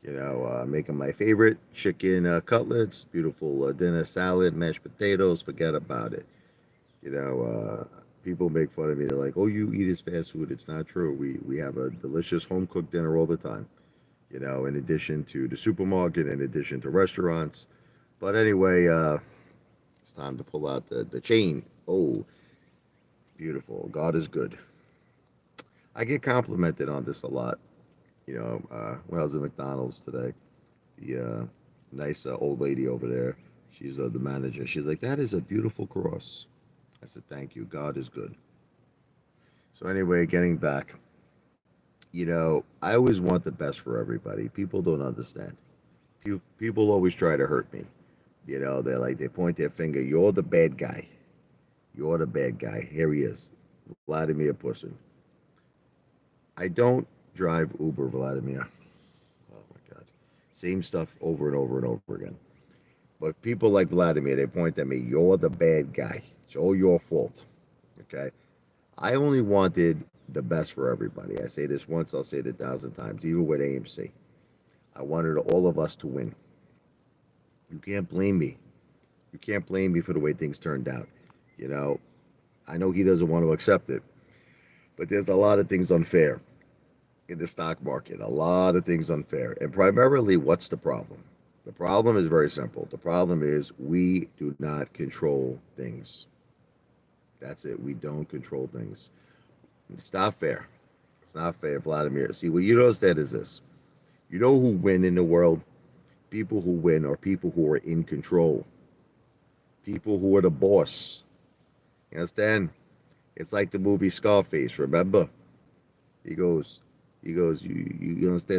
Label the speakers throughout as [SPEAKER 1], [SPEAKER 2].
[SPEAKER 1] Making my favorite chicken cutlets, beautiful dinner salad, mashed potatoes. Forget about it. You know, People make fun of me. They're like, "Oh, you eat his fast food." It's not true. We have a delicious home cooked dinner all the time. In addition to the supermarket, in addition to restaurants. But anyway, it's time to pull out the chain. Oh, beautiful. God is good. I get complimented on this a lot. When I was at McDonald's today, the nice old lady over there, she's the manager. She's like, "That is a beautiful cross." I said, "Thank you. God is good." So anyway, getting back, I always want the best for everybody. People don't understand. People always try to hurt me. They point their finger. You're the bad guy. You're the bad guy. Here he is, Vladimir Putin. I don't drive Uber, Vladimir. Oh my God, same stuff over and over and over again. But people like Vladimir, they point at me. You're the bad guy. It's all your fault. Okay. I only wanted the best for everybody. I say this once, I'll say it 1,000 times, even with AMC. I wanted all of us to win. You can't blame me. You can't blame me for the way things turned out. You know, I know he doesn't want to accept it, but there's a lot of things unfair in the stock market, a lot of things unfair. And primarily, what's the problem? The problem is very simple. The problem is we do not control things. That's it. We don't control things. It's not fair. It's not fair, Vladimir. See, what you don't understand is this. You know who win in the world? People who win are people who are in control. People who are the boss. You understand? It's like the movie Scarface, remember? You understand?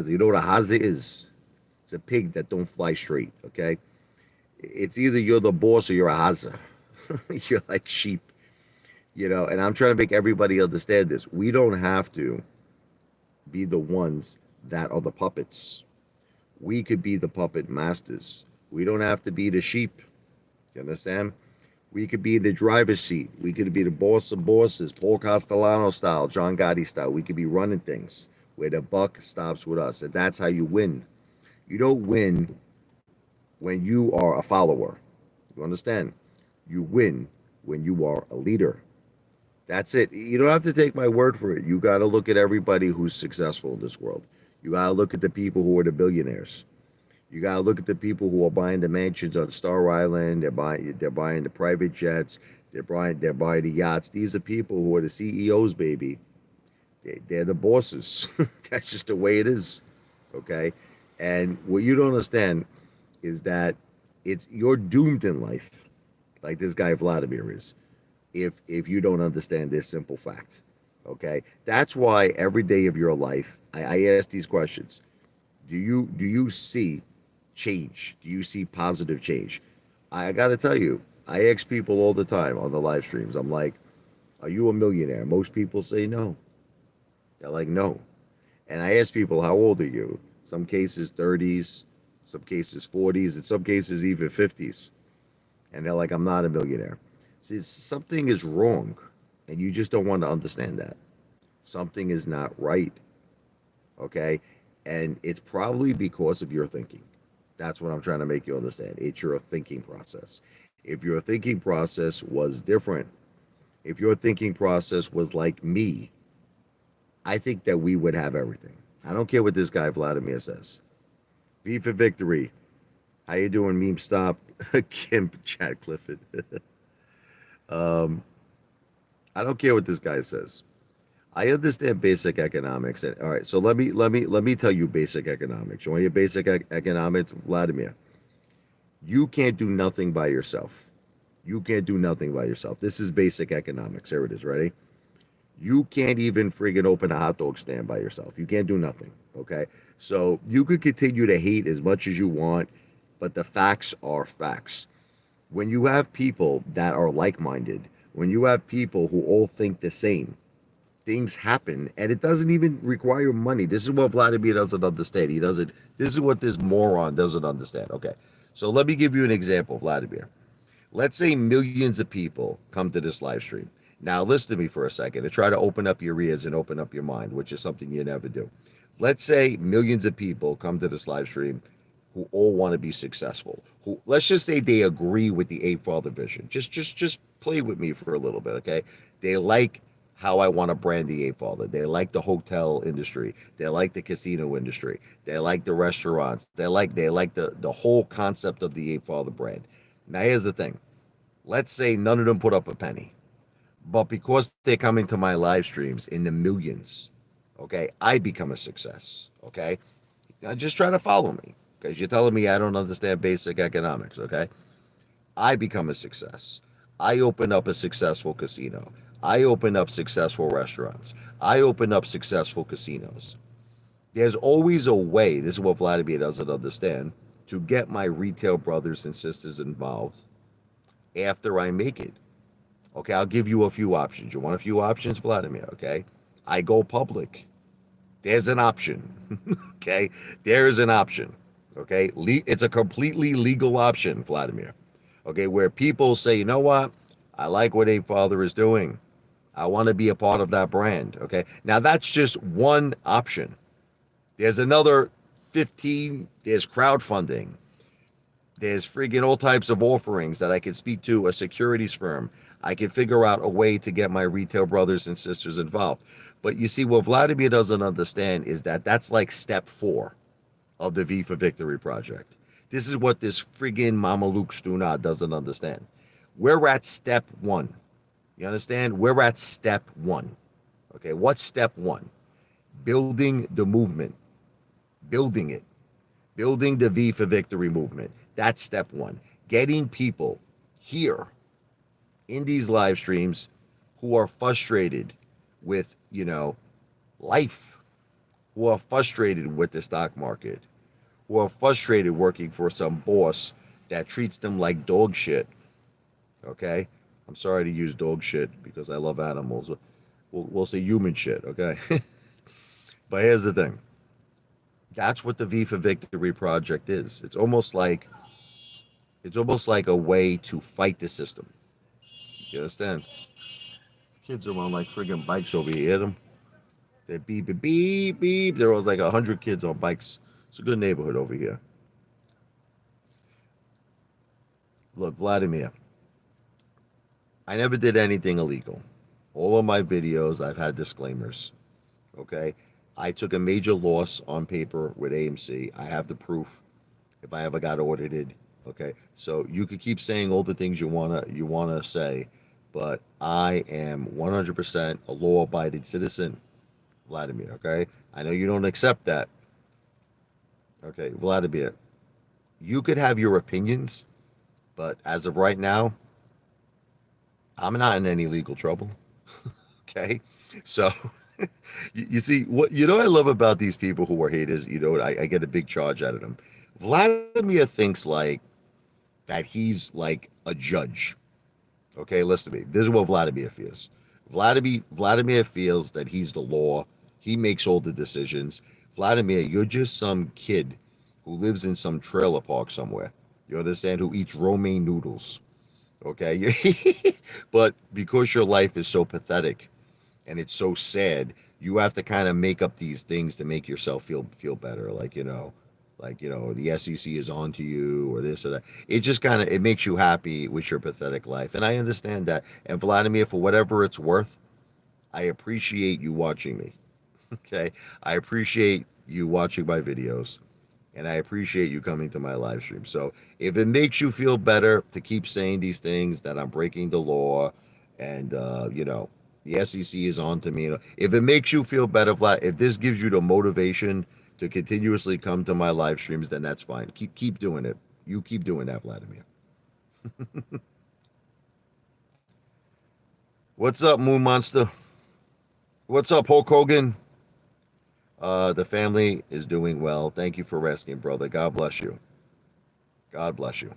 [SPEAKER 1] So you know what a haza is? It's a pig that don't fly straight, okay? It's either you're the boss or you're a haza. You're like sheep, and I'm trying to make everybody understand this. We don't have to be the ones that are the puppets. We could be the puppet masters. We don't have to be the sheep. You understand? We could be in the driver's seat. We could be the boss of bosses, Paul Castellano style, John Gotti style. We could be running things where the buck stops with us. And that's how you win. You don't win when you are a follower. You understand? You win when you are a leader. That's it. You don't have to take my word for it. You got to look at everybody who's successful in this world. You got to look at the people who are the billionaires. You got to look at the people who are buying the mansions on Star Island. They're buying the private jets. They're buying the yachts. These are people who are the CEOs, baby. They're the bosses. That's just the way it is. Okay. And what you don't understand is that you're doomed in life, like this guy Vladimir is, if you don't understand this simple fact. Okay. That's why every day of your life, I ask these questions. Do you see change? Do you see positive change? I got to tell you, I ask people all the time on the live streams. I'm like, "Are you a millionaire?" Most people say no. They're like, "No." And I ask people, "How old are you?" Some cases 30s, some cases 40s, in some cases even 50s. And they're like, "I'm not a millionaire." See, something is wrong, and you just don't want to understand that. Something is not right. Okay. And it's probably because of your thinking. That's what I'm trying to make you understand. It's your thinking process. If your thinking process was different, if your thinking process was like me, I think that we would have everything. I don't care what this guy Vladimir says. V for victory. How you doing, meme stop? Kim Chad Clifford. um, I don't care what this guy says. I understand basic economics. And all right, so let me tell you basic economics. You want your basic economics, Vladimir? You can't do nothing by yourself. You can't do nothing by yourself. This is basic economics. Here it is. Ready? You can't even friggin' open a hot dog stand by yourself. You can't do nothing. Okay. So you could continue to hate as much as you want, but the facts are facts. When you have people that are like minded, when you have people who all think the same, things happen, and it doesn't even require money. This is what Vladimir doesn't understand. He doesn't, this is what this moron doesn't understand. Okay. So let me give you an example, Vladimir. Let's say millions of people come to this live stream. Now, listen to me for a second and try to open up your ears and open up your mind, which is something you never do. Let's say millions of people come to this live stream who all want to be successful. Who, let's just say they agree with the Apefather vision. Just play with me for a little bit, okay? They like how I want to brand the Apefather. They like the hotel industry. They like the casino industry. They like the restaurants. They like the whole concept of the Apefather brand. Now here's the thing. Let's say none of them put up a penny. But because they're coming to my live streams in the millions, okay, I become a success. Okay. Now just try to follow me because you're telling me I don't understand basic economics. Okay. I become a success. I open up a successful casino. I open up successful restaurants. I open up successful casinos. There's always a way, this is what Vladimir doesn't understand, to get my retail brothers and sisters involved after I make it. Okay, I'll give you a few options. You want a few options, Vladimir? Okay. I go public. There's an option. Okay. There is an option. Okay. It's a completely legal option, Vladimir. Okay. Where people say, you know what? I like what Apefather is doing. I want to be a part of that brand. Okay. Now that's just one option. There's another 15. There's crowdfunding. There's friggin' all types of offerings that I can speak to a securities firm. I can figure out a way to get my retail brothers and sisters involved. But you see, what Vladimir doesn't understand is that that's like step 4 of the V for Victory project. This is what this friggin' Mamaluk Stuna doesn't understand. We're at step 1. You understand? We're at step 1. Okay, what's step 1? Building the movement, building it, building the V for Victory movement. That's step 1. Getting people here in these live streams who are frustrated with, life, who are frustrated with the stock market, who are frustrated working for some boss that treats them like dog shit. Okay? I'm sorry to use dog shit because I love animals. We'll say human shit, okay? But here's the thing. That's what the V for Victory project is. It's almost like a way to fight the system. You understand? Kids are on like friggin' bikes over here. Hear them? They're beep, beep, beep, beep. There was like 100 kids on bikes. It's a good neighborhood over here. Look, Vladimir, I never did anything illegal. All of my videos, I've had disclaimers. Okay? I took a major loss on paper with AMC. I have the proof if I ever got audited. Okay? So you could keep saying all the things you wanna say, but I am 100% a law-abiding citizen, Vladimir. Okay? I know you don't accept that. Okay, Vladimir, you could have your opinions, but as of right now, I'm not in any legal trouble. Okay, so you see what I love about these people who are haters. I get a big charge out of them. Vladimir thinks like that he's like a judge. Okay, listen to me. This is what Vladimir feels. Vladimir feels that he's the law. He makes all the decisions. Vladimir, you're just some kid who lives in some trailer park somewhere. You understand? Who eats romaine noodles. Okay, but because your life is so pathetic and it's so sad, you have to kind of make up these things to make yourself feel better. Like the SEC is on to you or this or that. It just kind of it makes you happy with your pathetic life, and I understand that. And Vladimir, for whatever it's worth, I appreciate you watching me. Okay, I appreciate you watching my videos, and I appreciate you coming to my live stream. So if it makes you feel better to keep saying these things that I'm breaking the law, and the SEC is on to me, if it makes you feel better, Vlad, if this gives you the motivation to continuously come to my live streams, then that's fine. Keep doing it. You keep doing that, Vladimir. What's up, Moon Monster? What's up, Hulk Hogan? The family is doing well. Thank you for asking, brother. God bless you. God bless you.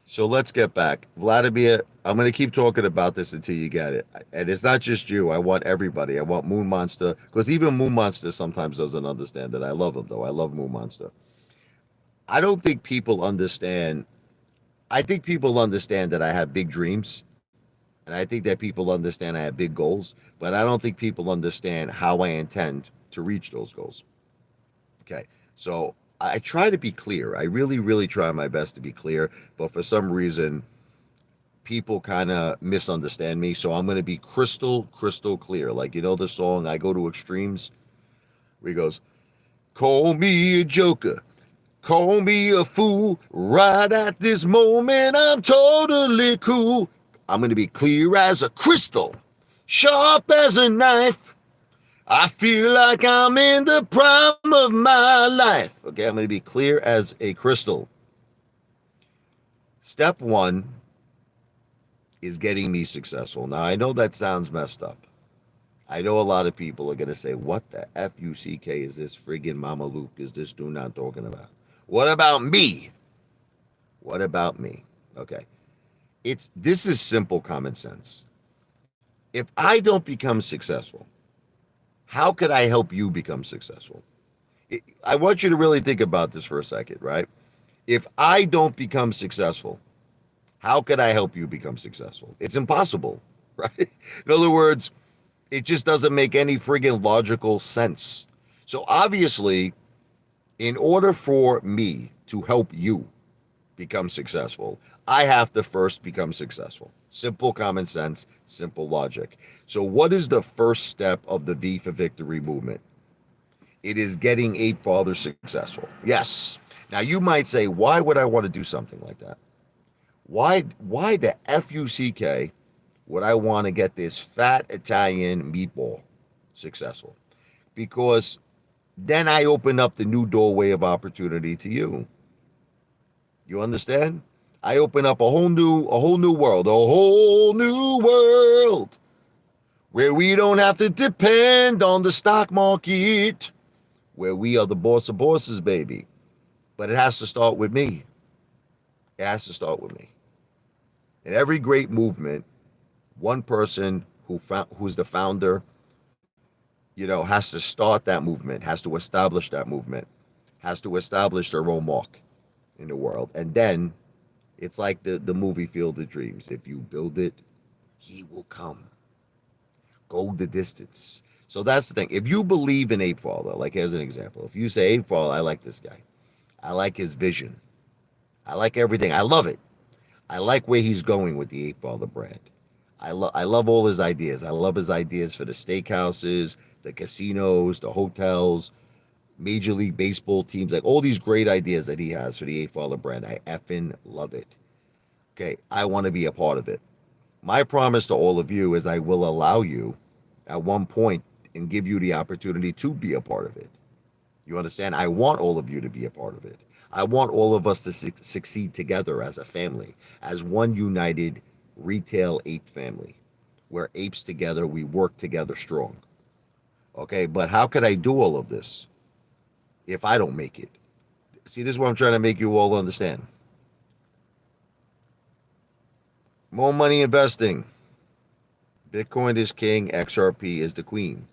[SPEAKER 1] So let's get back. Vladimir, I'm going to keep talking about this until you get it. And it's not just you. I want everybody. I want Moon Monster. Because even Moon Monster sometimes doesn't understand it. I love him, though. I love Moon Monster. I don't think people understand. I think people understand that I have big dreams. And I think that people understand I have big goals, but I don't think people understand how I intend to reach those goals. Okay. So I try to be clear. I really, really try my best to be clear, but for some reason, people kind of misunderstand me. So I'm going to be crystal, crystal clear. Like, you know, the song, I Go to Extremes, where he goes, call me a joker, call me a fool. Right at this moment, I'm totally cool. I'm going to be clear as a crystal, sharp as a knife. I feel like I'm in the prime of my life. Okay, I'm going to be clear as a crystal. Step one is getting me successful. Now, I know that sounds messed up. I know a lot of people are going to say, what the F-U-C-K is this friggin' Mama Luke? Is this dude not talking about? What about me? What about me? Okay. This is simple common sense. If I don't become successful, how could I help you become successful? I want you to really think about this for a second, right? If I don't become successful, how could I help you become successful? It's impossible, right? In other words, it just doesn't make any friggin' logical sense. So obviously, in order for me to help you become successful, I have to first become successful. Simple common sense, simple logic. So what is the first step of the V for Victory movement? It is getting Apefather successful. Yes. Now you might say, why would I want to do something like that? Why the F-U-C-K would I want to get this fat Italian meatball successful? Because then I open up the new doorway of opportunity to you. You understand? I open up a whole new world where we don't have to depend on the stock market, where we are the boss of bosses, baby. But it has to start with me. It has to start with me. In every great movement, one person who's the founder, has to start that movement, has to establish that movement, has to establish their own mark in the world. And then it's like the movie Field of Dreams. If you build it, he will come. Go the distance. So that's the thing. If you believe in Apefather, like here's an example. If you say, Apefather, I like this guy. I like his vision. I like everything. I love it. I like where he's going with the Apefather brand. I love all his ideas. I love his ideas for the steakhouses, the casinos, the hotels, Major League Baseball teams, like all these great ideas that he has for the Apefather brand. I effing love it. Okay, I want to be a part of it. My promise to all of you is I will allow you at one point and give you the opportunity to be a part of it. You understand? I want all of you to be a part of it. I want all of us to succeed together as a family, as one united retail ape family, where apes together, we work together strong. Okay, but how could I do all of this if I don't make it? See, this is what I'm trying to make you all understand. More money investing. Bitcoin is king, XRP is the queen.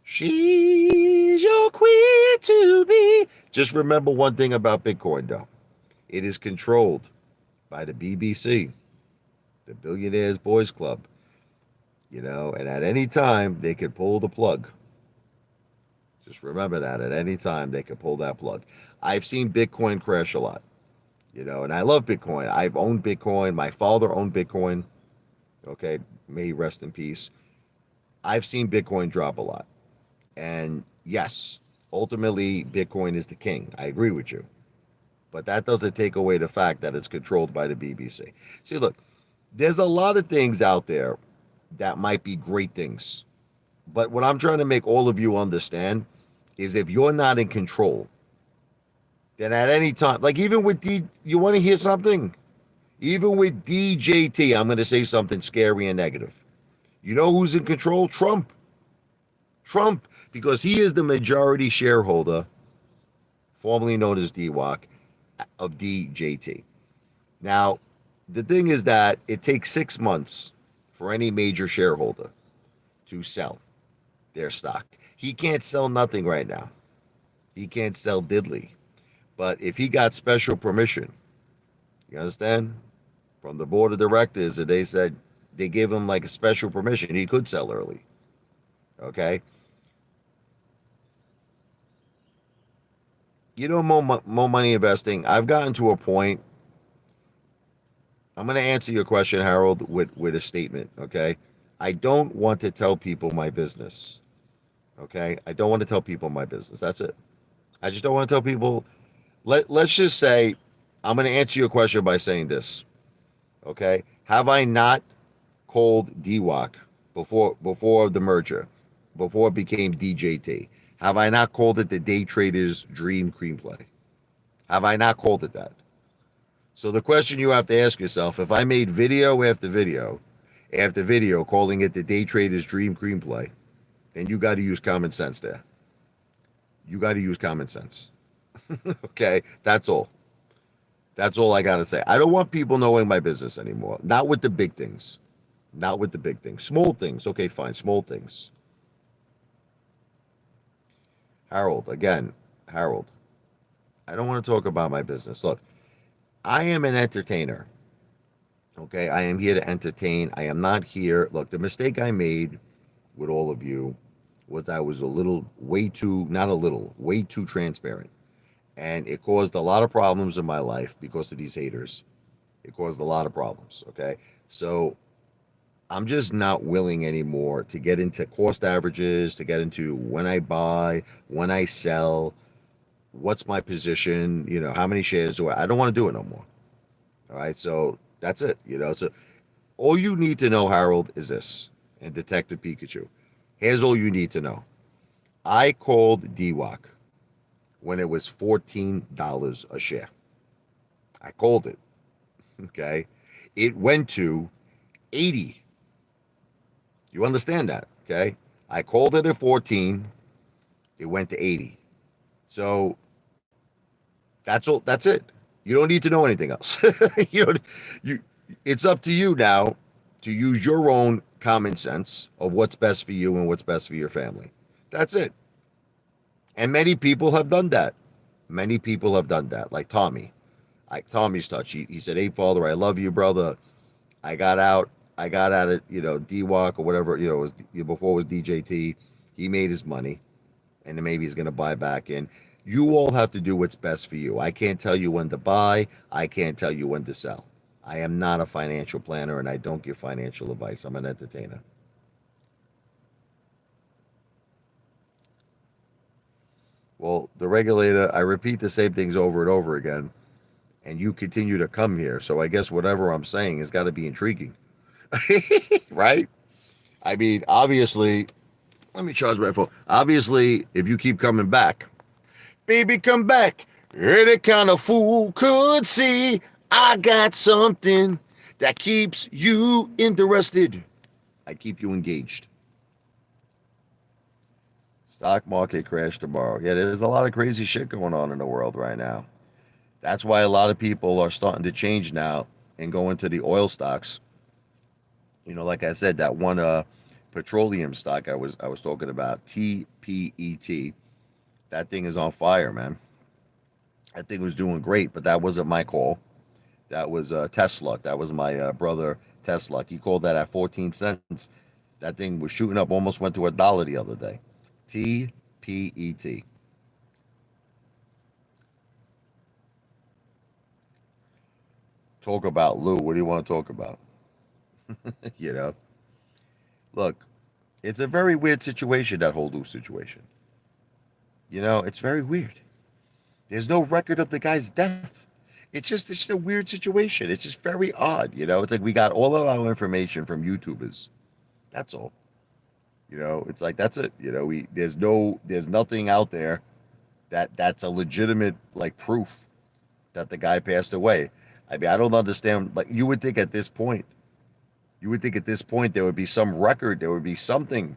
[SPEAKER 1] She's your queen to be. Just remember one thing about Bitcoin, though. It is controlled by the BBC, the Billionaires Boys Club, and at any time they could pull the plug. Just remember that at any time they could pull that plug. I've seen Bitcoin crash a lot, and I love Bitcoin. I've owned Bitcoin. My father owned Bitcoin. Okay, may he rest in peace. I've seen Bitcoin drop a lot. And yes, ultimately, Bitcoin is the king. I agree with you. But that doesn't take away the fact that it's controlled by the BBC. See, look, there's a lot of things out there that might be great things. But what I'm trying to make all of you understand is if you're not in control, then at any time, like even with you want to hear something? Even with DJT, I'm going to say something scary and negative. You know who's in control? Trump. Trump, because he is the majority shareholder, formerly known as DWAC, of DJT. Now, the thing is that it takes 6 months for any major shareholder to sell their stock. He can't sell nothing right now. He can't sell diddly. But if he got special permission, you understand, from the board of directors, and they said, They gave him like a special permission. He could sell early. Okay. More money investing. I've gotten to a point. I'm going to answer your question, Harold, with a statement. Okay. I don't want to tell people my business. Okay. I don't want to tell people my business. That's it. I just don't want to tell people. Let's just say I'm going to answer your question by saying this. Okay. Have I not called DWAC before the merger, before it became DJT? Have I not called it the day trader's dream cream play? Have I not called it that? So the question you have to ask yourself, if I made video after video calling it the day trader's dream cream play, then you got to use common sense there. You got to use common sense. Okay, that's all. That's all I got to say. I don't want people knowing my business anymore. Not with the big things. Not with the big things. Small things. Okay, fine. Small things. Harold, again, Harold, I don't want to talk about my business. Look, I am an entertainer. Okay, I am here to entertain. I am not here. Look, the mistake I made with all of you was I was a little, way too, not a little, way too transparent. And it caused a lot of problems in my life because of these haters. It caused a lot of problems. Okay, so I'm just not willing anymore to get into cost averages, to get into when I buy, when I sell, what's my position, how many shares do I don't want to do it no more. All right. So that's it. So all you need to know, Harold, is this, and Detective Pikachu. Here's all you need to know. I called DWAC when it was $14 a share. I called it. Okay. It went to 80. You understand that? Okay. I called it at 14. It went to 80. So that's all. That's it. You don't need to know anything else. you know, you. It's up to you now to use your own common sense of what's best for you and what's best for your family. That's it. And many people have done that. Many people have done that. Like Tommy. Like Tommy's touch. He said, "Hey, Father, I love you, brother. I got out. I got out of DWAC or whatever. It was before it was DJT. He made his money, and then maybe he's gonna buy back in. You all have to do what's best for you. I can't tell you when to buy. I can't tell you when to sell. I am not a financial planner, and I don't give financial advice. I'm an entertainer. Well, the regulator, I repeat the same things over and over again, and you continue to come here. So I guess whatever I'm saying has got to be intriguing, right? I mean, obviously, let me charge my phone. Obviously, if you keep coming back, baby, come back. Any kind of fool could see I got something that keeps you interested. I keep you engaged. Stock market crash tomorrow. Yeah, there's a lot of crazy shit going on in the world right now. That's why a lot of people are starting to change now and go into the oil stocks. Like I said, that one petroleum stock I was talking about, TPET. That thing is on fire, man. That thing was doing great, but that wasn't my call. That was Tesla. That was my brother Tesla. He called that at 14 cents. That thing was shooting up, almost went to $1 the other day. TPET. Talk about Lou. What do you want to talk about? you know, Look, it's a very weird situation, that whole Lou situation. It's very weird. There's no record of the guy's death. It's just a weird situation. It's just very odd. It's like we got all of our information from YouTubers. That's all. It's like that's it. There's nothing out there that's a legitimate like proof that the guy passed away. I mean, I don't understand. Like you would think at this point there would be some record, there would be something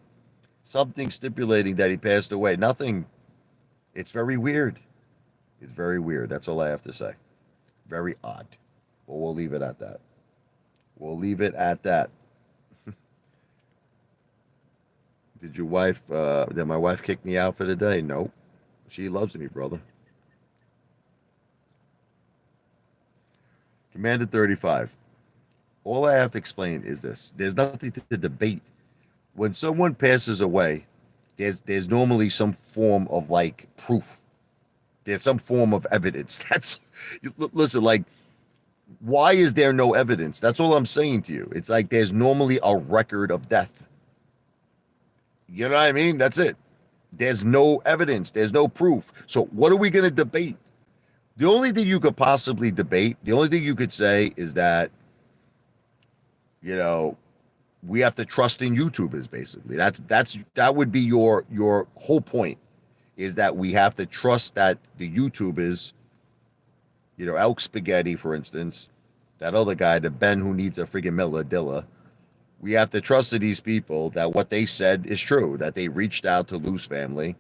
[SPEAKER 1] stipulating that he passed away. Nothing. It's very weird. It's very weird. That's all I have to say. Very odd. Well, we'll leave it at that. We'll leave it at that. Did my wife kick me out for the day? Nope. She loves me, brother. Commander 35. all I have to explain is this: there's nothing to debate. When someone passes away, there's normally some form of like proof. There's some form of evidence. Listen, like, why is there no evidence? That's all I'm saying to you. It's like there's normally a record of death. You know what I mean? That's it. There's no evidence. There's no proof. So what are we going to debate? The only thing you could possibly debate, the only thing you could say is that, you know, we have to trust in YouTubers. Basically, that would be your whole point, is that we have to trust that the YouTubers, Elk Spaghetti, for instance, that other guy, the Ben who needs a freaking Milladilla. We have to trust to these people that what they said is true, that they reached out to Lou's family,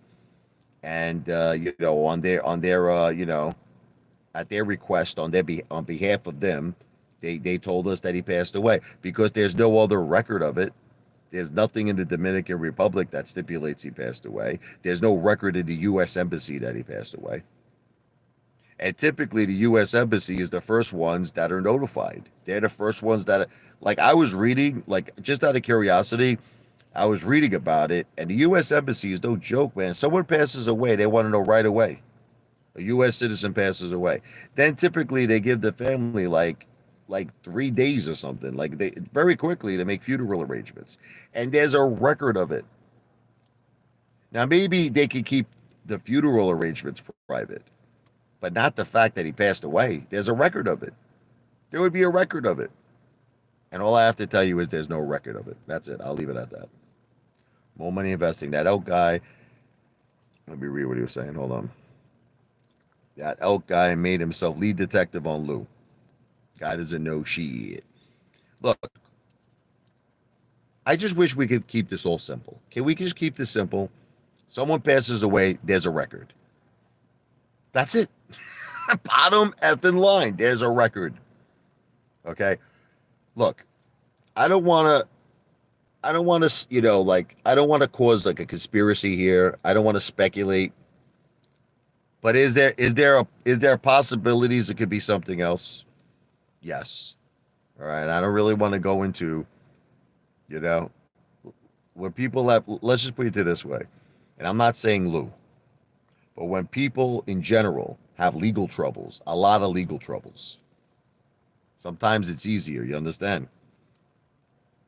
[SPEAKER 1] and at their request, on behalf of them, they told us that he passed away, because there's no other record of it. There's nothing in the Dominican Republic that stipulates he passed away. There's no record in the U.S. Embassy that he passed away. And typically, the U.S. Embassy is the first ones that are notified. They're the first ones that, like, I was reading, like, just out of curiosity, I was reading about it, and the U.S. Embassy is no joke, man. Someone passes away, they want to know right away. A U.S. citizen passes away. Then typically they give the family like 3 days or something. Like, they very quickly to make funeral arrangements, and there's a record of it. Now maybe they could keep the funeral arrangements private, but not the fact that he passed away. There's a record of it. There would be a record of it. And all I have to tell you is there's no record of it. That's it. I'll leave it at that. More money investing. That elk guy, let me read what he was saying. Hold on. That elk guy made himself lead detective on Lou. Guy doesn't know shit. Look, I just wish we could keep this all simple. Can we just keep this simple? Someone passes away, there's a record. That's it. Bottom effing line. There's a record. Okay. Look, I don't want to, I don't want to cause like a conspiracy here. I don't want to speculate. But is there possibilities it could be something else? Yes. All right. I don't really want to go into, you know, when people have, let's just put it this way. And I'm not saying Lou, but when people in general have legal troubles, a lot of legal troubles, sometimes it's easier, you understand?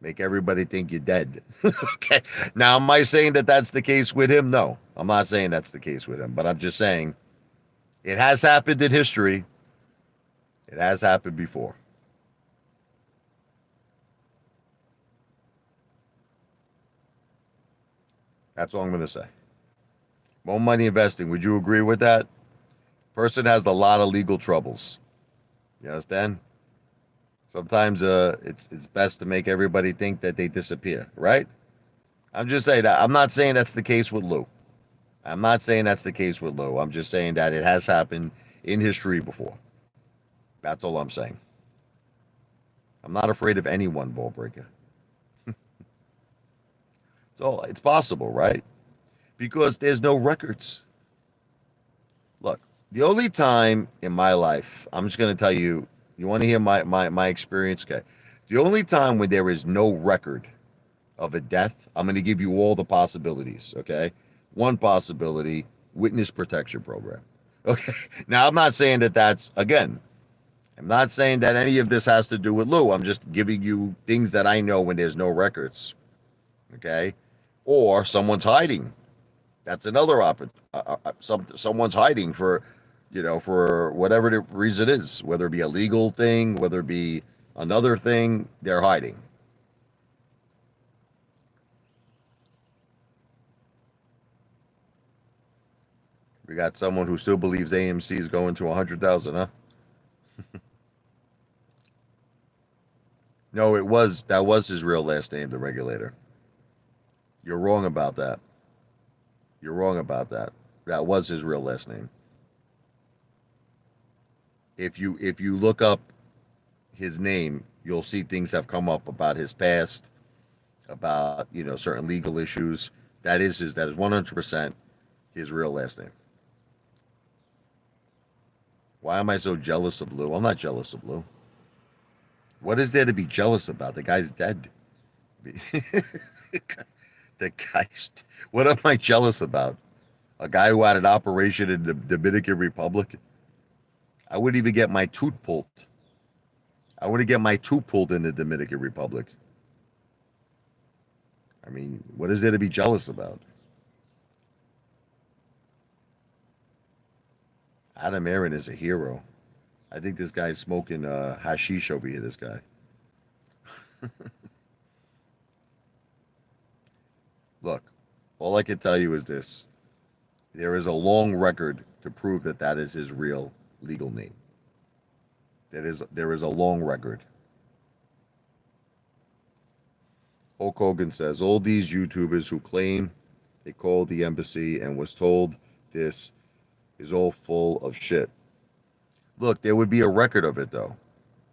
[SPEAKER 1] Make everybody think you're dead. Okay. Now, am I saying that that's the case with him? No, I'm not saying that's the case with him, but I'm just saying it has happened in history. It has happened before. That's all I'm going to say. More money investing. Would you agree with that? Person has a lot of legal troubles. You understand? Sometimes it's best to make everybody think that they disappear, right? I'm just saying that. I'm not saying that's the case with Lou. I'm not saying that's the case with Lou. I'm just saying that it has happened in history before. That's all I'm saying. I'm not afraid of anyone, ball breaker. It's possible, right? Because there's no records. Look, the only time in my life, I'm just going to tell you, you want to hear my experience? Okay. The only time when there is no record of a death, I'm going to give you all the possibilities, okay? One possibility, witness protection program. Okay. Now, I'm not saying that again, I'm not saying that any of this has to do with Lou. I'm just giving you things that I know when there's no records, okay? Or someone's hiding. That's another someone's hiding for whatever the reason is, whether it be a legal thing, whether it be another thing, they're hiding. We got someone who still believes AMC is going to 100,000, huh? No, that was his real last name, the regulator. You're wrong about that. You're wrong about that. That was his real last name. If you look up his name, you'll see things have come up about his past, about certain legal issues. That is 100% his real last name. Why am I so jealous of Lou? I'm not jealous of Lou. What is there to be jealous about? The guy's dead. The guy's. What am I jealous about? A guy who had an operation in the Dominican Republic? I wouldn't even get my tooth pulled. I wouldn't get my tooth pulled in the Dominican Republic. I mean, what is there to be jealous about? Adam Aaron is a hero. I think this guy's smoking hashish over here, this guy. Look, all I can tell you is this. There is a long record to prove that that is his real legal name. There is a long record. Hulk Hogan says all these YouTubers who claim they called the embassy and was told this is all full of shit. Look, there would be a record of it though.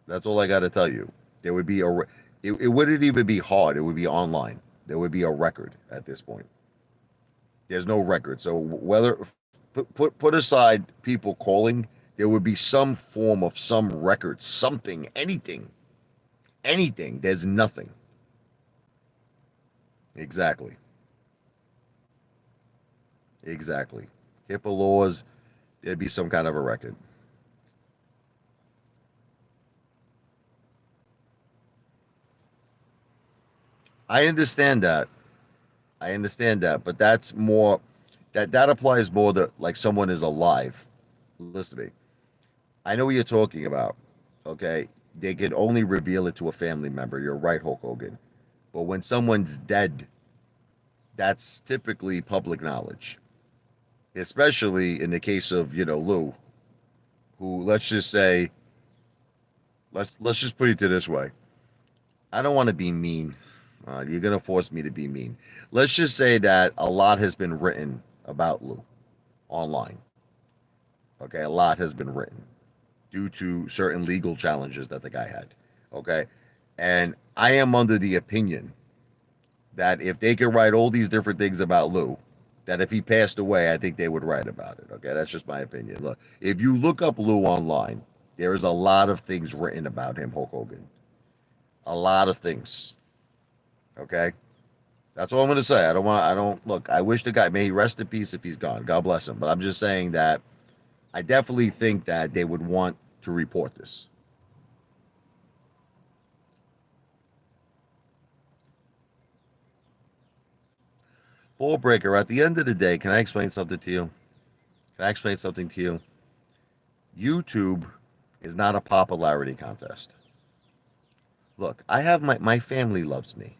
[SPEAKER 1] That's all I got to tell you. There would be it wouldn't even be hard. It would be online. There would be a record at this point. There's no record. So whether put aside people calling, there would be some form of some record, something, anything, anything. There's nothing. Exactly. Exactly. HIPAA laws, there'd be some kind of a record. I understand that. I understand that, but that's more that applies more to like someone is alive. Listen to me. I know what you're talking about. Okay. They can only reveal it to a family member. You're right, Hulk Hogan. But when someone's dead, that's typically public knowledge. Especially in the case of, Lou, who let's just say, let's just put it this way. I don't want to be mean. You're gonna force me to be mean. Let's just say that a lot has been written about Lou online. Okay, a lot has been written due to certain legal challenges that the guy had. Okay, and I am under the opinion that if they could write all these different things about Lou, that if he passed away, I think they would write about it. Okay, that's just my opinion. Look, if you look up Lou online, there is a lot of things written about him, Hulk Hogan. A lot of things. Okay, that's all I'm going to say. I don't look. I wish the guy may he rest in peace if he's gone. God bless him. But I'm just saying that I definitely think that they would want to report this. Ball breaker. At the end of the day, can I explain something to you? Can I explain something to you? YouTube is not a popularity contest. Look, I have my family loves me.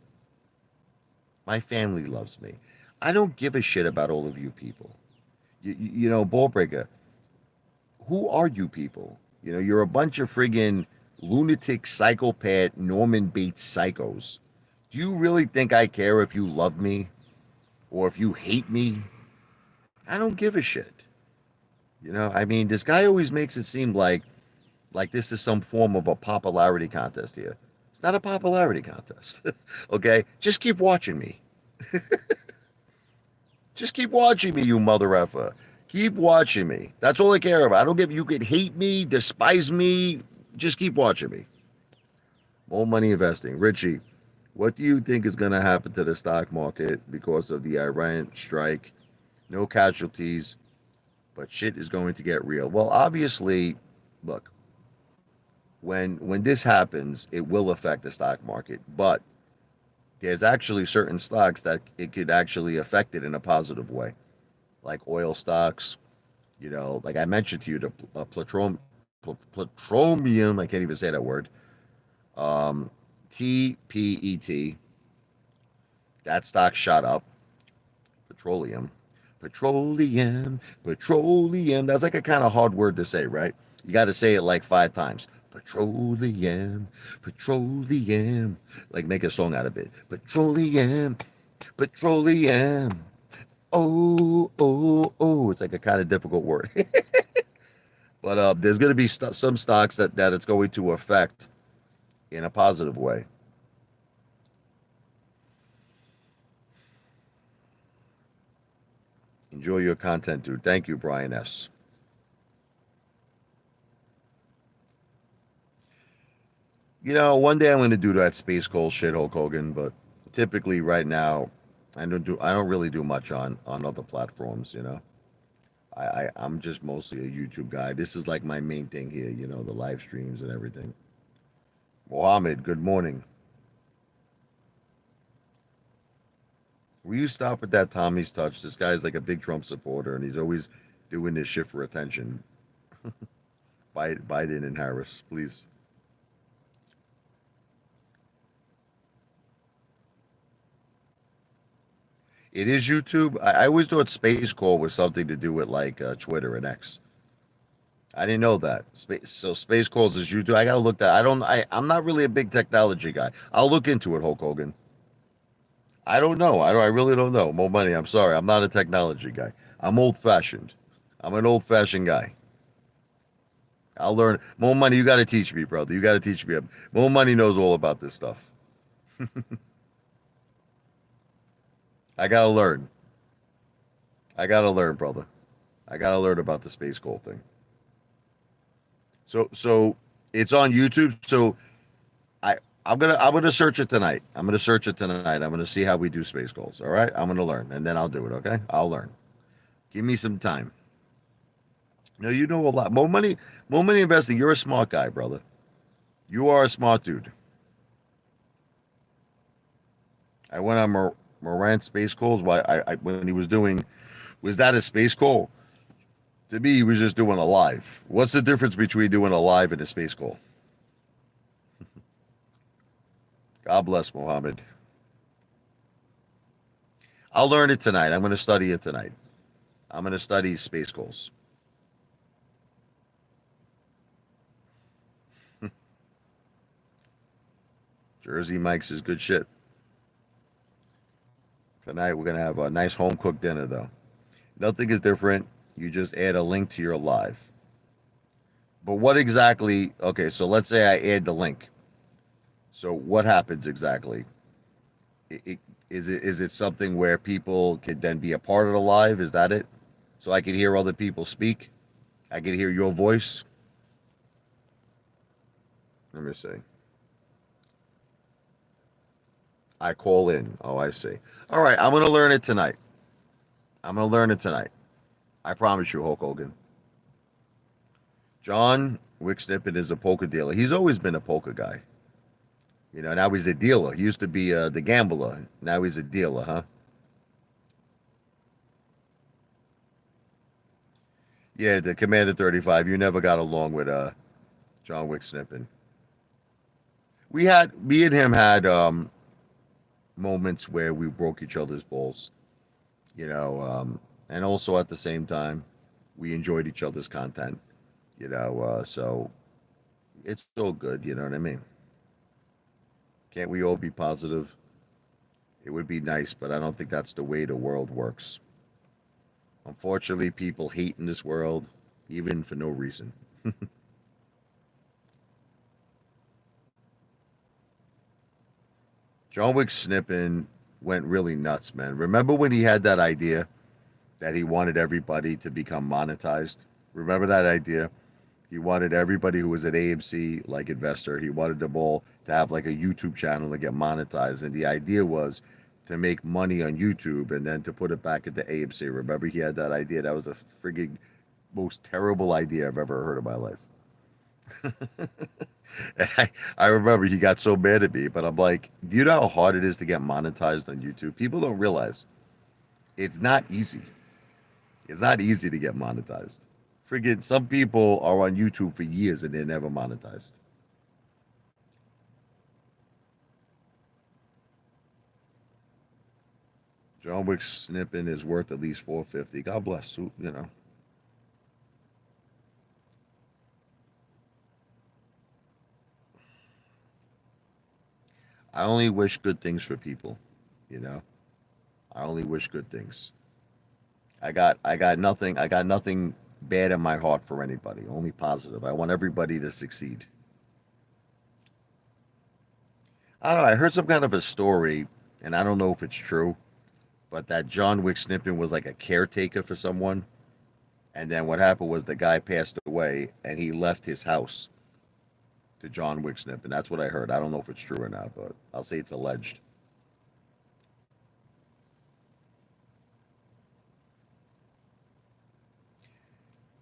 [SPEAKER 1] My family loves me. I don't give a shit about all of you people. Ball breaker. Who are you people? You're a bunch of friggin' lunatic, psychopath, Norman Bates psychos. Do you really think I care if you love me or if you hate me? I don't give a shit. I mean, this guy always makes it seem like this is some form of a popularity contest here. It's not a popularity contest. Okay? Just keep watching me. Just keep watching me, you mother effer. Keep watching me. That's all I care about. I don't give you could hate me, despise me. Just keep watching me. More money investing. Richie, what do you think is going to happen to the stock market because of the Iran strike? No casualties, but shit is going to get real. Well, obviously, look, when this happens, it will affect the stock market, but there's actually certain stocks that it could actually affect it in a positive way, like oil stocks. Like I mentioned to you, the petroleum. I can't even say that word. Um, TPET. That stock shot up. Petroleum, petroleum. That's like a kind of hard word to say, right? You got to say it like 5 times. Petroleum, petroleum. Like make a song out of it. Petroleum, petroleum. Oh, oh, oh. It's like a kind of difficult word. But there's going to be some stocks that it's going to affect in a positive way. Enjoy your content, dude. Thank you, Brian S. One day I'm going to do that Space Cold shit, Hulk Hogan. But typically, right now, I don't really do much on other platforms. I'm just mostly a YouTube guy. This is like my main thing here. The live streams and everything. Mohammed, good morning. Will you stop with that Tommy's touch? This guy's like a big Trump supporter, and he's always doing this shit for attention. Biden and Harris, please. It is YouTube. I always thought Space Call was something to do with like Twitter and X. I didn't know that. So Space Calls is YouTube. I gotta look that. I don't. I'm not really a big technology guy. I'll look into it, Hulk Hogan. I don't know. I really don't know. More money. I'm sorry. I'm not a technology guy. I'm old fashioned. I'm an old fashioned guy. I'll learn. More money. You got to teach me, brother. You got to teach me. More money knows all about this stuff. I gotta learn. I gotta learn, brother. I gotta learn about the Space Gold thing. So it's on YouTube. So I I'm gonna search it tonight. I'm gonna search it tonight. I'm gonna see how we do Space Goals. All right. I'm gonna learn, and then I'll do it. Okay. I'll learn. Give me some time. No, you know a lot. More money. More money investing. You're a smart guy, brother. You are a smart dude. I went on Morant Space Calls. Why? When he was doing, was that a space call? To me, he was just doing a live. What's the difference between doing a live and a space call? God bless Mohammed. I'll learn it tonight. I'm going to study it tonight. I'm going to study space calls. Jersey Mike's is good shit. Tonight we're going to have a nice home cooked dinner though. Nothing is different. You just add a link to your live. But what exactly? Okay, so let's say I add the link. So what happens exactly? Is it something where people could then be a part of the live? Is that it? So I can hear other people speak. I can hear your voice. Let me see. I call in. Oh, I see. All right, I'm gonna learn it tonight. I'm gonna learn it tonight. I promise you, Hulk Hogan. John Wick Snippet is a poker dealer. He's always been a poker guy. Now he's a dealer. He used to be the gambler. Now he's a dealer, huh? Yeah, the Commander 35. You never got along with John Wick Snippet. Me and him had moments where we broke each other's balls, and also at the same time, we enjoyed each other's content, so it's all good, you know what I mean? Can't we all be positive? It would be nice, but I don't think that's the way the world works. Unfortunately, people hate in this world, even for no reason. John Wick Snippin went really nuts, man. Remember when he had that idea that he wanted everybody to become monetized? Remember that idea? He wanted everybody who was an AMC like investor, he wanted them all to have like a YouTube channel to get monetized. And the idea was to make money on YouTube and then to put it back into AMC. Remember he had that idea? That was a frigging most terrible idea I've ever heard in my life. And I remember he got so mad at me, but I'm like, do you know how hard it is to get monetized on YouTube? People don't realize it's not easy. It's not easy to get monetized. Friggin' some people are on YouTube for years and they're never monetized. John Wick snipping is worth at least 450. God bless. I only wish good things for people, you know. I only wish good things. I got nothing bad in my heart for anybody, only positive. I want everybody to succeed. I don't know, I heard some kind of a story, and I don't know if it's true, but that John Wick Snippen was like a caretaker for someone, and then what happened was the guy passed away and he left his house. to John Wick snip, and that's what I heard. I don't know if it's true or not, but I'll say it's alleged.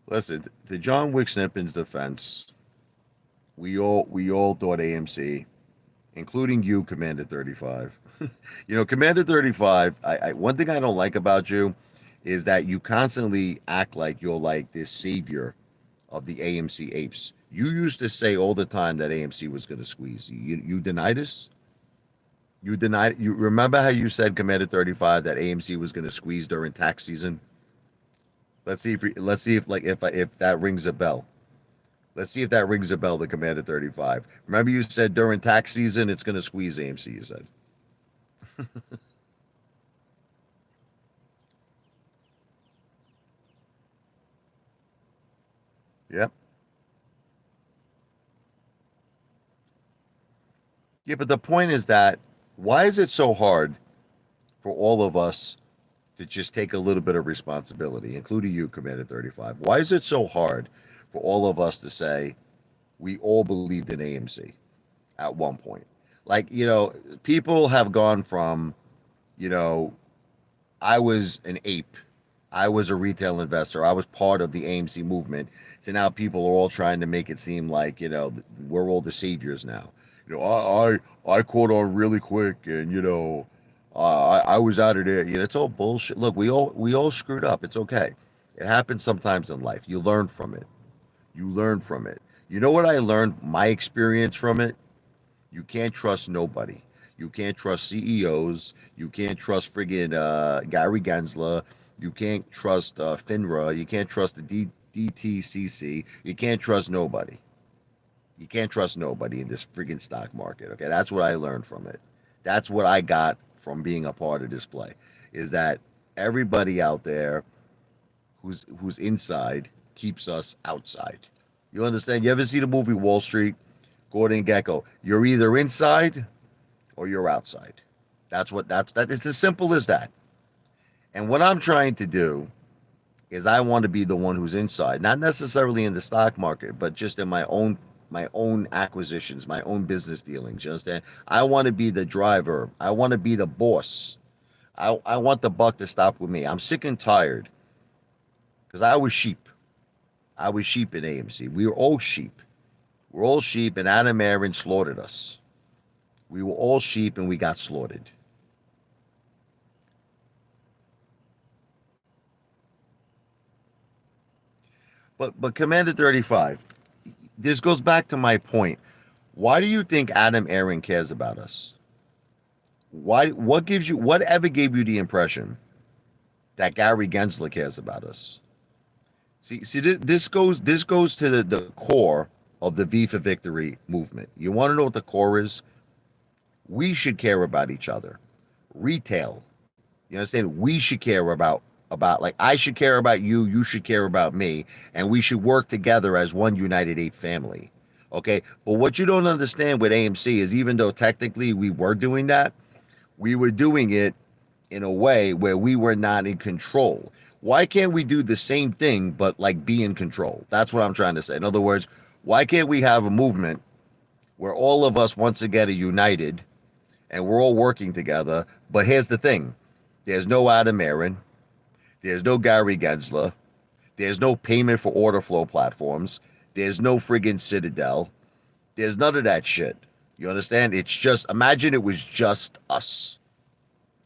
[SPEAKER 1] Listen, to John Wick Snippin's defense, we all thought AMC, including you, Commander 35. Commander 35, one thing I don't like about you is that you constantly act like you're like this savior of the AMC apes. You used to say all the time that AMC was going to squeeze. You deny this? You denied. You remember how you said, Commander 35, that AMC was going to squeeze during tax season? Let's see if like if that rings a bell. Let's see if that rings a bell to Commander 35. Remember you said during tax season it's going to squeeze AMC, you said. Yep. Yeah, but the point is that why is it so hard for all of us to just take a little bit of responsibility, including you, Commander 35? Why is it so hard for all of us to say we all believed in AMC at one point? Like, people have gone from, you know, I was an ape. I was a retail investor. I was part of the AMC movement. So now people are all trying to make it seem like, we're all the saviors now. I caught on really quick, and I was out of there. It's all bullshit. Look, we all screwed up. It's okay. It happens sometimes in life. You learn from it. You learn from it. You know what I learned? My experience from it. You can't trust nobody. You can't trust CEOs. You can't trust friggin' Gary Gensler. You can't trust FINRA. You can't trust the DTCC. You can't trust nobody. You can't trust nobody in this friggin' stock market. Okay, that's what I learned from it. That's what I got from being a part of this play. Is that everybody out there who's inside keeps us outside. You understand? You ever see the movie Wall Street? Gordon Gecko. You're either inside or you're outside. That. It's as simple as that. And what I'm trying to do is I want to be the one who's inside, not necessarily in the stock market, but just in my own acquisitions, my own business dealings. You understand? I want to be the driver. I want to be the boss. I want the buck to stop with me. I'm sick and tired because I was sheep. I was sheep in AMC. We were all sheep. We're all sheep, and Adam Aaron slaughtered us. We were all sheep, and we got slaughtered. But Commander 35, this goes back to my point. Why do you think Adam Aaron cares about us? Why? Whatever gave you the impression that Gary Gensler cares about us? See, this goes to the core of the V for Victory movement. You want to know what the core is? We should care about each other. Retail. You understand? We should care about like I should care about you, you should care about me, and we should work together as one United Eight family. Okay? But what you don't understand with AMC is even though technically we were doing that, we were doing it in a way where we were not in control. Why can't we do the same thing but like be in control? That's what I'm trying to say. In other words, why can't we have a movement where all of us once again are united and we're all working together? But here's the thing: there's no Adam Aaron, there's no Gary Gensler, there's no payment for order flow platforms, there's no friggin' Citadel, there's none of that shit. You understand? It's just imagine it was just us.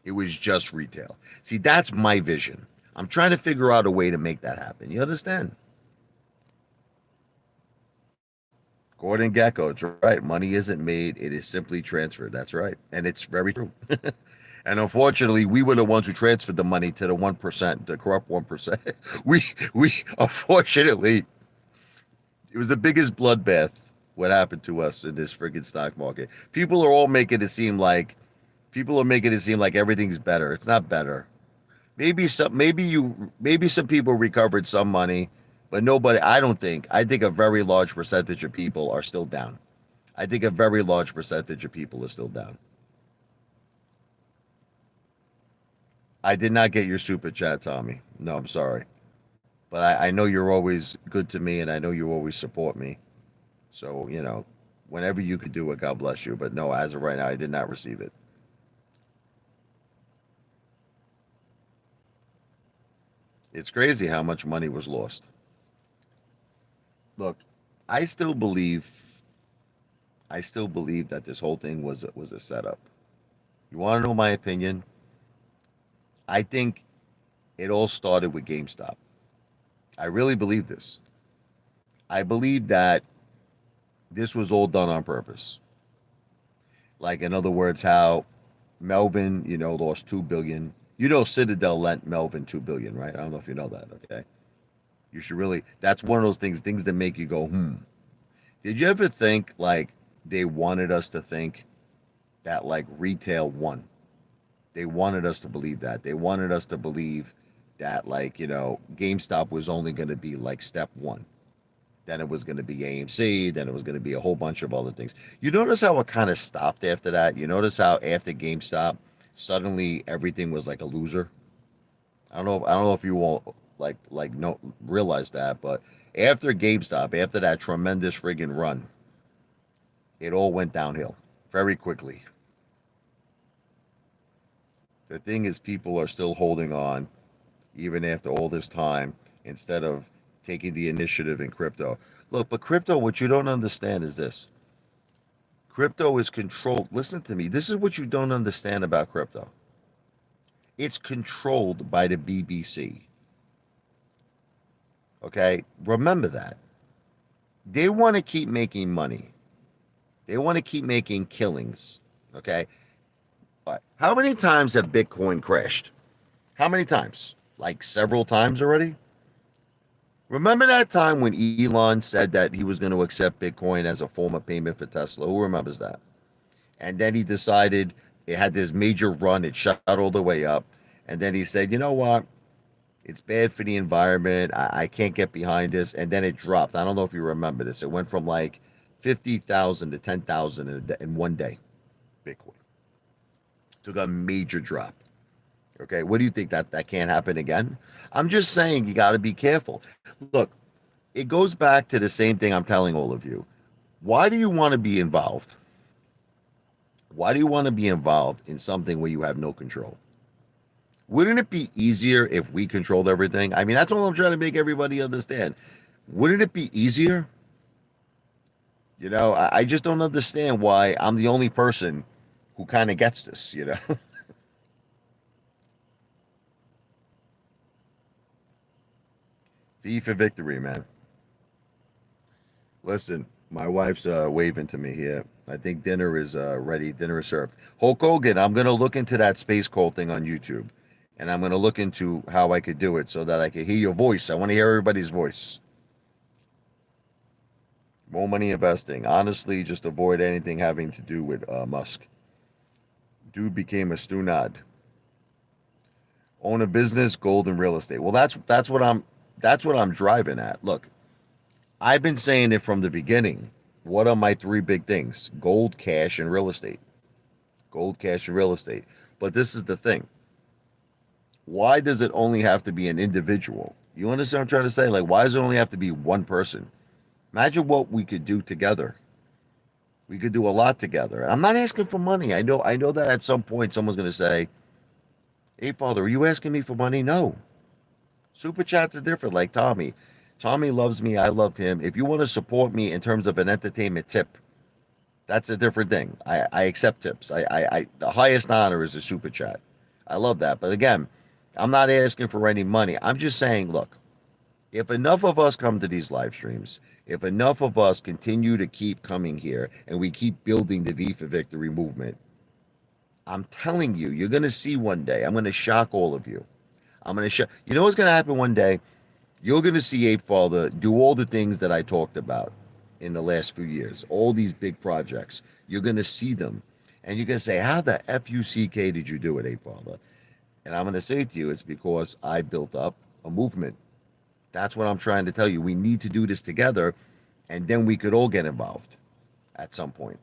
[SPEAKER 1] It was just retail. See, that's my vision. I'm trying to figure out a way to make that happen. You understand? Gordon Gecko, it's right. Money isn't made, it is simply transferred. That's right. And it's very true. And unfortunately, we were the ones who transferred the money to the 1%, the corrupt 1%. We unfortunately, it was the biggest bloodbath what happened to us in this friggin' stock market. People are making it seem like everything's better. It's not better. Maybe some people recovered some money, but nobody. I think a very large percentage of people are still down. I think a very large percentage of people are still down. I did not get your super chat, Tommy. No, I'm sorry. But I know you're always good to me and I know you always support me. So, Whenever you could do it, God bless you. But no, as of right now, I did not receive it. It's crazy how much money was lost. Look, I still believe I still believe that this whole thing was a setup. You want to know my opinion? I think it all started with GameStop. I really believe this. I believe that this was all done on purpose. Like in other words, how Melvin, lost 2 billion. Citadel lent Melvin 2 billion, right? I don't know if you know that. Okay, you should really. That's one of those things that make you go, hmm. Did you ever think like they wanted us to think that like retail won? They wanted us to believe that. They wanted us to believe that like GameStop was only going to be like step one. Then it was going to be AMC. Then it was going to be a whole bunch of other things. You notice how it kind of stopped after that. You notice how after GameStop, suddenly everything was like a loser. I don't know if you all like no realize that, but after GameStop, after that tremendous friggin' run, it all went downhill very quickly. The thing is, people are still holding on even after all this time instead of taking the initiative in crypto. Look, but crypto, what you don't understand is this: crypto is controlled. Listen to me. This is what you don't understand about crypto. It's controlled by the BBC. Okay? Remember that. They want to keep making money. They want to keep making killings. Okay? But how many times have Bitcoin crashed? How many times? Like several times already? Remember that time when Elon said that he was going to accept Bitcoin as a form of payment for Tesla? Who remembers that? And then he decided it had this major run, it shot all the way up. And then he said, you know what? It's bad for the environment. I can't get behind this. And then it dropped. I don't know if you remember this. It went from like 50,000 to 10,000 in one day. Bitcoin took a major drop. Okay, what do you think, that can't happen again? I'm just saying you got to be careful. Look, it goes back to the same thing I'm telling all of you. Why do you want to be involved? Why do you want to be involved in something where you have no control? Wouldn't it be easier if we controlled everything? I mean, that's all I'm trying to make everybody understand. Wouldn't it be easier? I just don't understand why I'm the only person who kind of gets this. V for victory, man. Listen, my wife's waving to me here. I think dinner is ready. Dinner is served. Hulk Hogan, I'm going to look into that space call thing on YouTube. And I'm going to look into how I could do it so that I could hear your voice. I want to hear everybody's voice. More money investing. Honestly, just avoid anything having to do with Musk. Dude became a stunad. Own a business, gold and real estate. Well, that's what I'm driving at. Look, I've been saying it from the beginning. What are my three big things? Gold, cash, and real estate. Gold, cash, and real estate. But this is the thing. Why does it only have to be an individual? You understand what I'm trying to say? Like, why does it only have to be one person? Imagine what we could do together. We could do a lot together. I'm not asking for money. I know that at some point someone's going to say, "Hey, Father, are you asking me for money?" No. Super chats are different. Like Tommy. Tommy loves me. I love him. If you want to support me in terms of an entertainment tip, that's a different thing. I accept tips. The highest honor is a super chat. I love that. But again, I'm not asking for any money. I'm just saying, look, if enough of us come to these live streams, if enough of us continue to keep coming here and we keep building the V for Victory movement, I'm telling you, you're going to see one day. I'm going to shock all of you. I'm going to shock. You know what's going to happen one day? You're going to see Apefather do all the things that I talked about in the last few years, all these big projects. You're going to see them. And you're going to say, how the F-U-C-K did you do it, Apefather? And I'm going to say to you, it's because I built up a movement. That's what I'm trying to tell you. We need to do this together, and then we could all get involved at some point.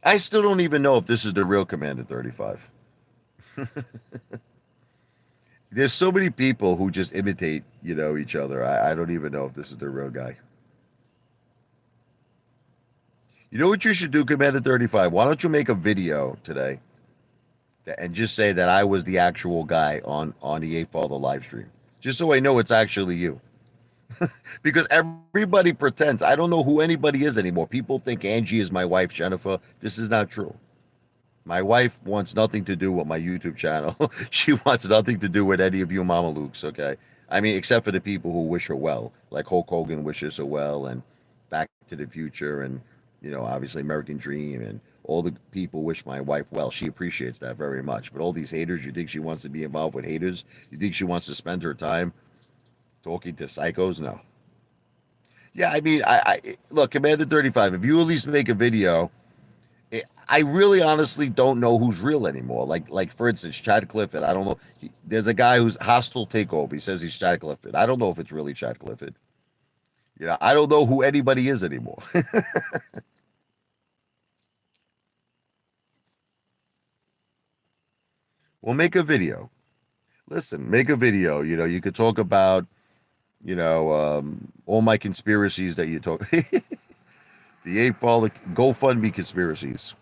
[SPEAKER 1] I still don't even know if this is the real Commander 35. There's so many people who just imitate, each other. I don't even know if this is the real guy. You know what you should do, Commander 35? Why don't you make a video today and just say that I was the actual guy on the Apefather live stream, just so I know it's actually you. Because everybody pretends. I don't know who anybody is anymore. People think Angie is my wife, Jennifer. This is not true. My wife wants nothing to do with my YouTube channel. She wants nothing to do with any of you Mama Lukes, okay? I mean, except for the people who wish her well, like Hulk Hogan wishes her well, and Back to the Future, and, obviously American Dream, and all the people wish my wife well. She appreciates that very much. But all these haters, you think she wants to be involved with haters? You think she wants to spend her time talking to psychos? No. Yeah, I mean, I look, Commander 35, if you at least make a video, I really honestly don't know who's real anymore. Like for instance, Chad Clifford. I don't know. There's a guy who's hostile takeover. He says he's Chad Clifford. I don't know if it's really Chad Clifford. I don't know who anybody is anymore. Well, make a video. Listen, make a video. You could talk about, all my conspiracies that you talk. The ape fall GoFundMe conspiracies.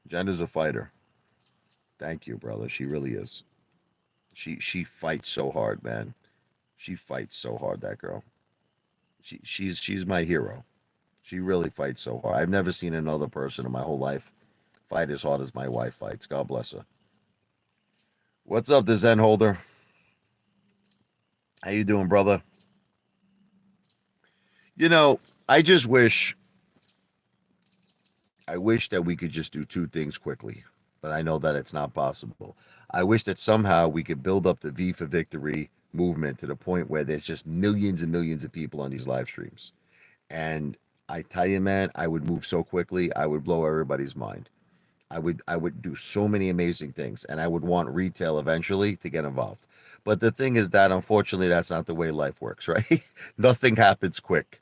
[SPEAKER 1] Jen is a fighter. Thank you, brother. She really is. She fights so hard, man. She fights so hard, that girl. She's my hero. She really fights so hard. I've never seen another person in my whole life fight as hard as my wife fights. God bless her. What's up, the Zen holder? How you doing, brother? You know, I just wish that we could just do two things quickly, but I know that it's not possible. I wish that somehow we could build up the V for Victory movement to the point where there's just millions and millions of people on these live streams. And I tell you, man, I would move so quickly, I would blow everybody's mind. I would do so many amazing things, and I would want retail eventually to get involved. But the thing is that unfortunately that's not the way life works, right? Nothing happens quick.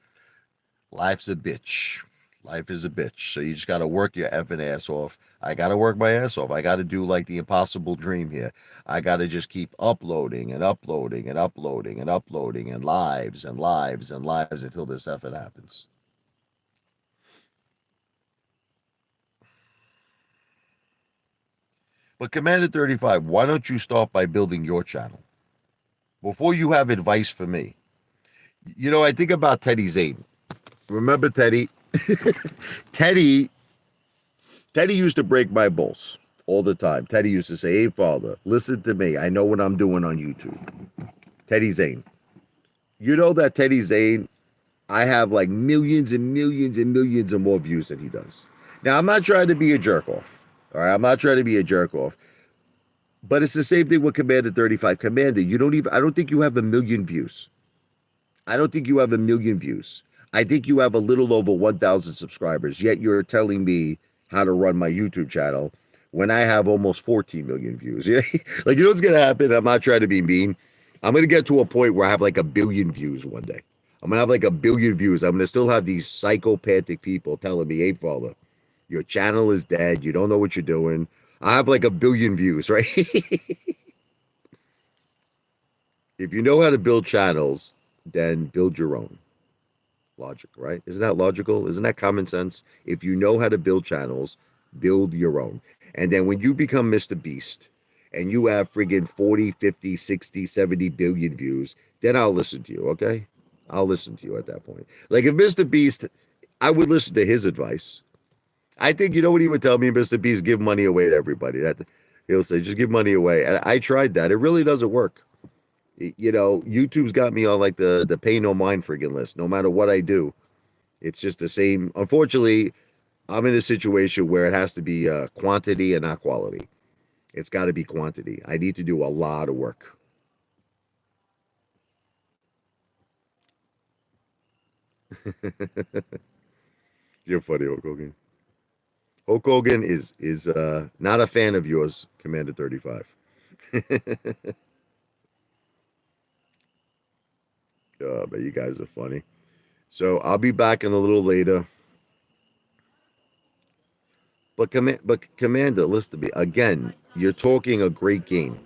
[SPEAKER 1] Life's a bitch. Life is a bitch. So you just got to work your effing ass off. I got to work my ass off. I got to do like the impossible dream here. I got to just keep uploading and uploading and uploading and uploading and lives and lives and lives until this effort happens. But Commander 35, why don't you start by building your channel? Before you have advice for me. I think about Teddy Zane. Remember Teddy? Teddy Teddy used to break my balls all the time. Teddy used to say, "Hey, father, listen to me. I know what I'm doing on YouTube." Teddy Zane. You know that Teddy Zane, I have like millions and millions and millions of more views than he does. Now, I'm not trying to be a jerk off. All right. I'm not trying to be a jerk off. But it's the same thing with Commander 35. Commander, I don't think you have a million views. I don't think you have a million views. I think you have a little over 1,000 subscribers, yet you're telling me how to run my YouTube channel when I have almost 14 million views. Like, what's going to happen? I'm not trying to be mean. I'm going to get to a point where I have like a billion views one day. I'm going to have like a billion views. I'm going to still have these psychopathic people telling me, "Hey, father, your channel is dead. You don't know what you're doing." I have like a billion views, right? If you know how to build channels, then build your own. Logic, right? Isn't that logical? Isn't that common sense? If you know how to build channels, build your own. And then when you become Mr. Beast and you have friggin' 40, 50, 60, 70 billion views, then I'll listen to you, okay? I'll listen to you at that point. Like if Mr. Beast, I would listen to his advice. I think, you know what he would tell me, Mr. Beast? Give money away to everybody. He'll say, just give money away. And I tried that. It really doesn't work. YouTube's got me on like the pay no mind friggin' list. No matter what I do, it's just the same. Unfortunately, I'm in a situation where it has to be quantity and not quality. It's got to be quantity. I need to do a lot of work. You're funny, Hulk Hogan. Hulk Hogan is not a fan of yours, Commander 35. But you guys are funny. So I'll be back in a little later. But Commander, listen to me again. You're talking a great game.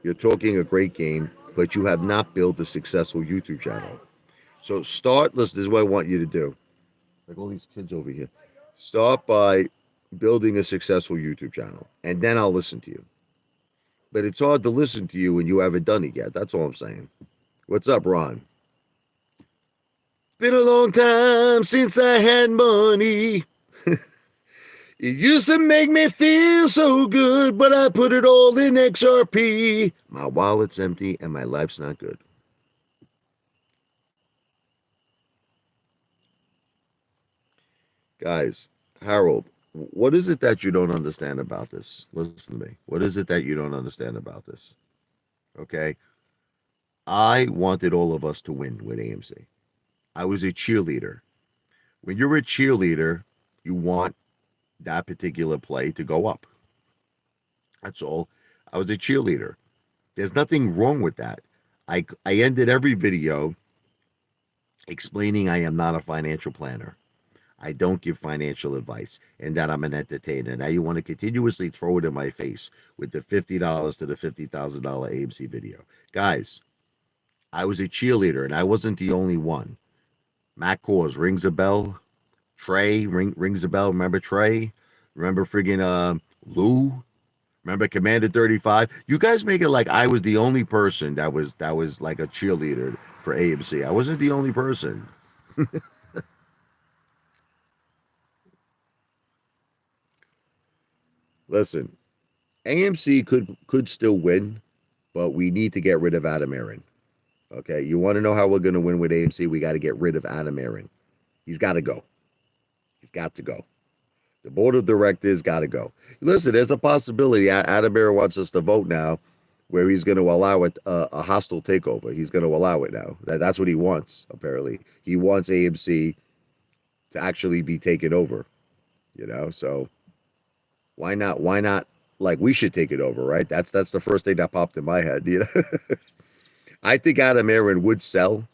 [SPEAKER 1] You're talking a great game, but you have not built a successful YouTube channel. So start, listen, this is what I want you to do. Like all these kids over here. Start by building a successful YouTube channel, and then I'll listen to you. But it's hard to listen to you when you haven't done it yet. That's all I'm saying. What's up, Ron? Been a long time since I had money. It used to make me feel so good, but I put it all in XRP. My wallet's empty and my life's not good. Guys, Harold, what is it that you don't understand about this? Listen to me. What is it that you don't understand about this? Okay. I wanted all of us to win with AMC. I was a cheerleader. When you're a cheerleader, you want that particular play to go up. That's all. I was a cheerleader. There's nothing wrong with that. I ended every video explaining I am not a financial planner. I don't give financial advice and that I'm an entertainer. Now you want to continuously throw it in my face with the $50 to the $50,000 AMC video. Guys, I was a cheerleader and I wasn't the only one. Matt Kors rings a bell. Trey rings a bell. Remember Trey? Remember friggin' Lou? Remember Commander 35? You guys make it like I was the only person that was like a cheerleader for AMC. I wasn't the only person. Listen, AMC could still win, but we need to get rid of Adam Aaron. Okay, you want to know how we're going to win with AMC? We got to get rid of Adam Aaron. He's got to go. He's got to go. The board of directors got to go. Listen, there's a possibility Adam Aaron wants us to vote now where he's going to allow a hostile takeover. He's going to allow it now. That's what he wants, apparently. He wants AMC to actually be taken over, so why not? Why not? Like, we should take it over, right? That's the first thing that popped in my head, I think Adam Aaron would sell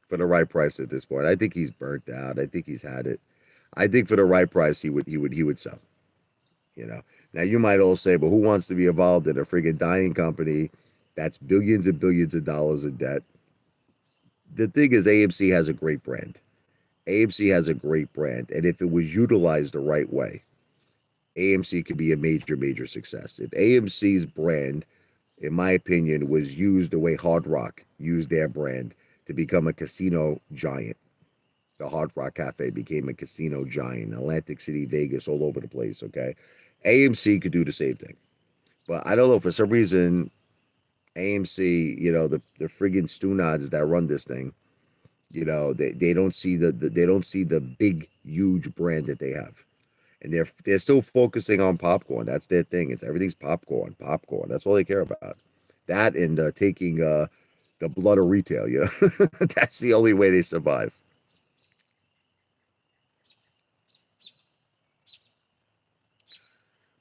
[SPEAKER 1] for the right price at this point. I think he's burnt out. I think he's had it. I think for the right price, he would sell. Now you might all say, but who wants to be involved in a friggin' dying company that's billions and billions of dollars in debt? The thing is, AMC has a great brand. AMC has a great brand, and if it was utilized the right way, AMC could be a major, major success. If AMC's brand, in my opinion, was used the way Hard Rock used their brand to become a casino giant. The Hard Rock Cafe became a casino giant. Atlantic City, Vegas, all over the place, okay? AMC could do the same thing. But I don't know, for some reason, AMC, the friggin' Stunads that run this thing, they don't see the big, huge brand that they have. And they're still focusing on popcorn. That's their thing. Everything's popcorn. That's all they care about. That and taking the blood of retail. That's the only way they survive.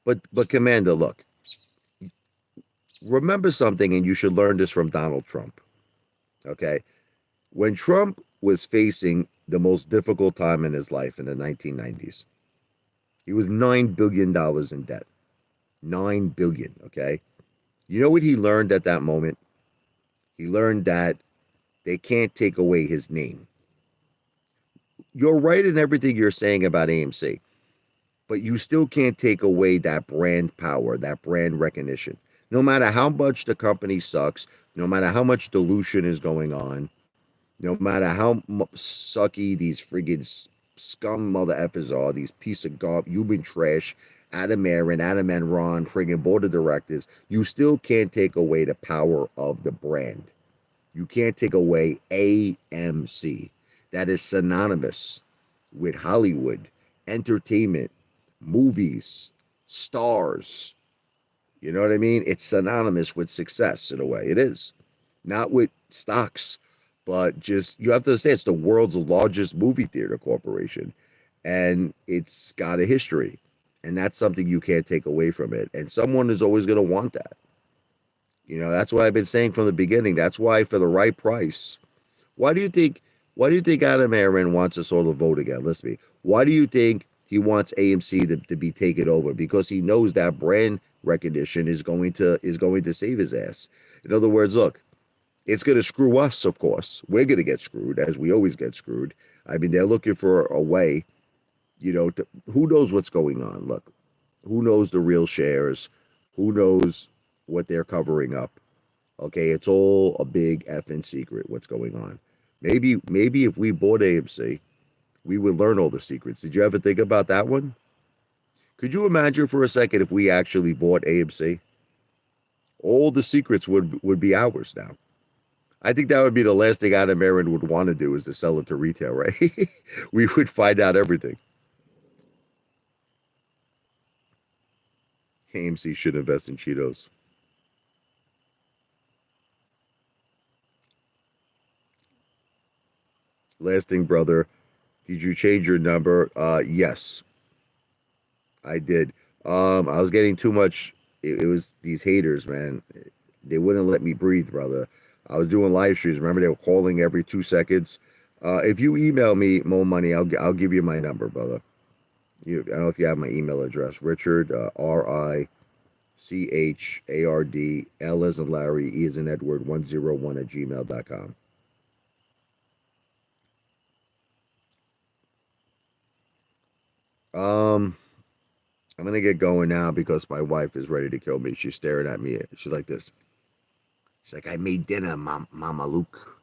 [SPEAKER 1] But Commander, look, remember something, and you should learn this from Donald Trump. Okay, when Trump was facing the most difficult time in his life in the 1990s. He was $9 billion in debt. $9 billion, okay? You know what he learned at that moment? He learned that they can't take away his name. You're right in everything you're saying about AMC, but you still can't take away that brand power, that brand recognition. No matter how much the company sucks, no matter how much dilution is going on, no matter how sucky these friggin' scum mother effers are, these piece of garbage, human trash, Adam Aaron, Adam Enron, friggin' board of directors, you still can't take away the power of the brand. You can't take away AMC. That is synonymous with Hollywood, entertainment, movies, stars. You know what I mean? It's synonymous with success in a way. It is. Not with stocks, but just, you have to say it's the world's largest movie theater corporation, and it's got a history, and that's something you can't take away from it. And someone is always going to want that. That's what I've been saying from the beginning. That's why, for the right price, why do you think Adam Aaron wants us all to vote again? Listen to me. Why do you think he wants AMC to be taken over? Because he knows that brand recognition is going to save his ass. In other words, look, it's going to screw us, of course. We're going to get screwed, as we always get screwed. I mean, they're looking for a way, who knows what's going on? Look, who knows the real shares? Who knows what they're covering up? Okay, it's all a big effing secret what's going on. Maybe if we bought AMC, we would learn all the secrets. Did you ever think about that one? Could you imagine for a second if we actually bought AMC? All the secrets would be ours now. I think that would be the last thing Adam Aaron would want to do is to sell it to retail, right? We would find out everything. AMC should invest in Cheetos. Last thing, brother, did you change your number? Yes, I did. I was getting too much. It was these haters, man. They wouldn't let me breathe, brother. I was doing live streams. Remember, they were calling every 2 seconds. If you email me more money, I'll give you my number, brother. I don't know if you have my email address. Richard, RICHARD, L as in Larry, E as in Edward, 101 at gmail.com. I'm gonna get going now because my wife is ready to kill me. She's staring at me. She's like this. She's like, I made dinner, Mama Luke.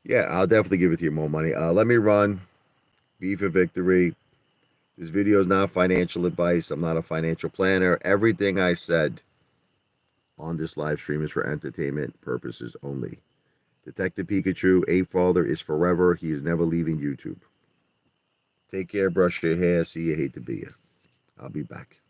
[SPEAKER 1] Yeah, I'll definitely give it to you more money. Let me run. V for victory. This video is not financial advice. I'm not a financial planner. Everything I said on this live stream is for entertainment purposes only. Detective Pikachu, Apefather is forever. He is never leaving YouTube. Take care, brush your hair. See you, hate to be you. I'll be back.